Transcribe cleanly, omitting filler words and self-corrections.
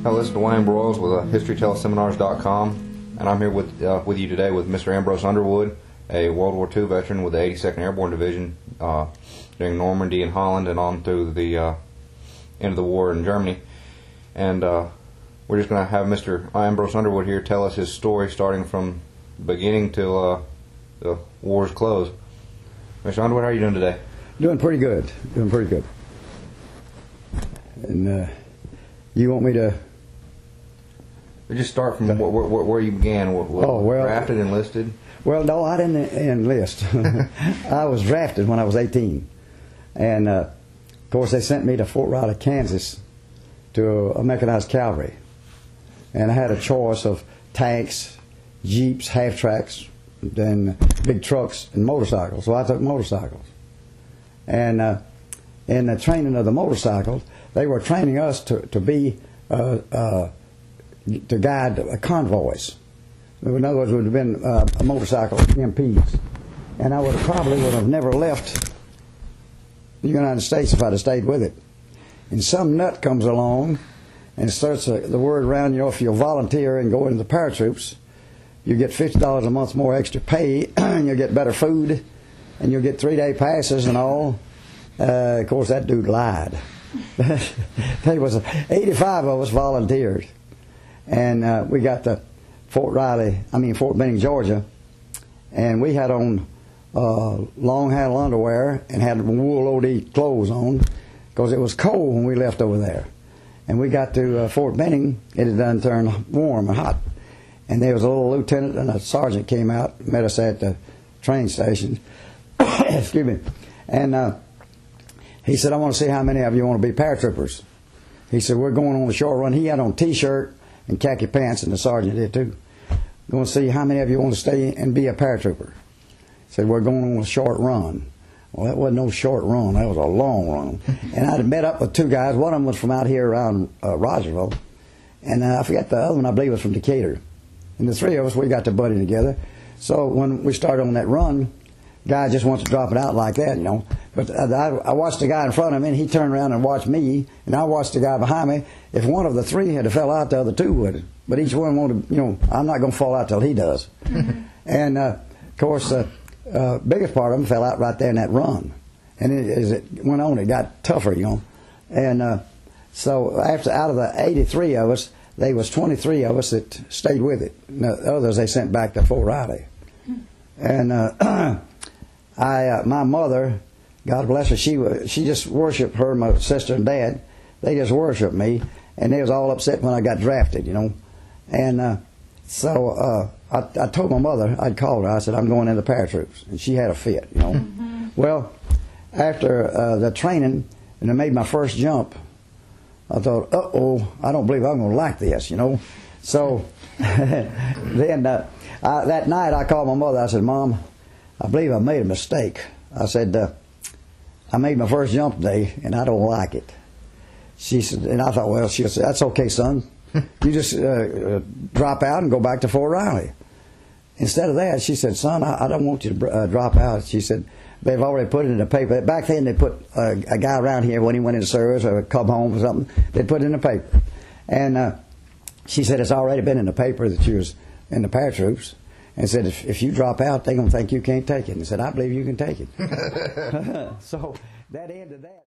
Hello, this is Dwayne Broyles with HistoryTellsSeminars.com, and I'm here with you today with Mr. Ambrose Underwood, a World War II veteran with the 82nd Airborne Division during Normandy and Holland and on through the end of the war in Germany. And we're just going to have Mr. Ambrose Underwood here tell us his story starting from the beginning till the war's close. Mr. Underwood, how are you doing today? Doing pretty good. Doing pretty good. And you want me to... Just start from where you began. Drafted, enlisted? Well, no, I didn't enlist. I was drafted when I was 18. And, of course, they sent me to Fort Riley, Kansas to a mechanized cavalry. And I had a choice of tanks, jeeps, half-tracks, then big trucks and motorcycles. So I took motorcycles. And in the training of the motorcycles, they were training us to guide convoys. In other words, it would have been a motorcycle MPs. And I probably would have never left the United States if I'd have stayed with it. And some nut comes along and starts the word around, if you'll volunteer and go into the paratroops, you get $50 a month more extra pay, and you'll get better food, and you'll get 3-day passes and all. Of course, that dude lied. There was 85 of us volunteered. And we got to Fort Benning, Georgia, and we had on long handle underwear and had wool OD clothes on because it was cold when we left over there. And we got to Fort Benning, it had done turned warm and hot. And there was a little lieutenant and a sergeant came out, met us at the train station. Excuse me. And he said, I want to see how many of you want to be paratroopers. He said, we're going on a short run. He had on T-shirt and khaki pants, and the sergeant did too. Going to see how many of you want to stay and be a paratrooper. He said, we're going on a short run. Well, that wasn't no short run. That was a long run. And I'd met up with two guys. One of them was from out here around Rogersville. And I forget the other one, I believe, was from Decatur. And the three of us, we got to buddy together. So when we started on that run, guy just wants to drop it out like that, But I watched the guy in front of me, and he turned around and watched me, and I watched the guy behind me. If one of the three had fell out, the other two would. But each one wanted, I'm not going to fall out till he does. And, of course, biggest part of them fell out right there in that run. And as it went on, it got tougher, And so out of the 83 of us, there was 23 of us that stayed with it. And the others they sent back to Fort Riley. And my mother, God bless her, she just worshipped her, my sister and dad. They just worshipped me, and they was all upset when I got drafted, And so I told my mother, I'd called her, I said, I'm going into paratroops. And she had a fit, Well, after the training, and I made my first jump, I thought, uh-oh, I don't believe I'm going to like this, So then that night I called my mother, I said, Mom, I believe I made a mistake. I said, I made my first jump today, and I don't like it. She said, and I thought, well, she'll say, that's okay, son. You just drop out and go back to Fort Riley. Instead of that, she said, son, I don't want you to drop out. She said, they've already put it in the paper. Back then, they put a guy around here when he went into service or come home or something, they put it in the paper. And she said, it's already been in the paper that you was in the paratroops. And said, if you drop out, they're going to think you can't take it. And said, I believe you can take it. So that ended that.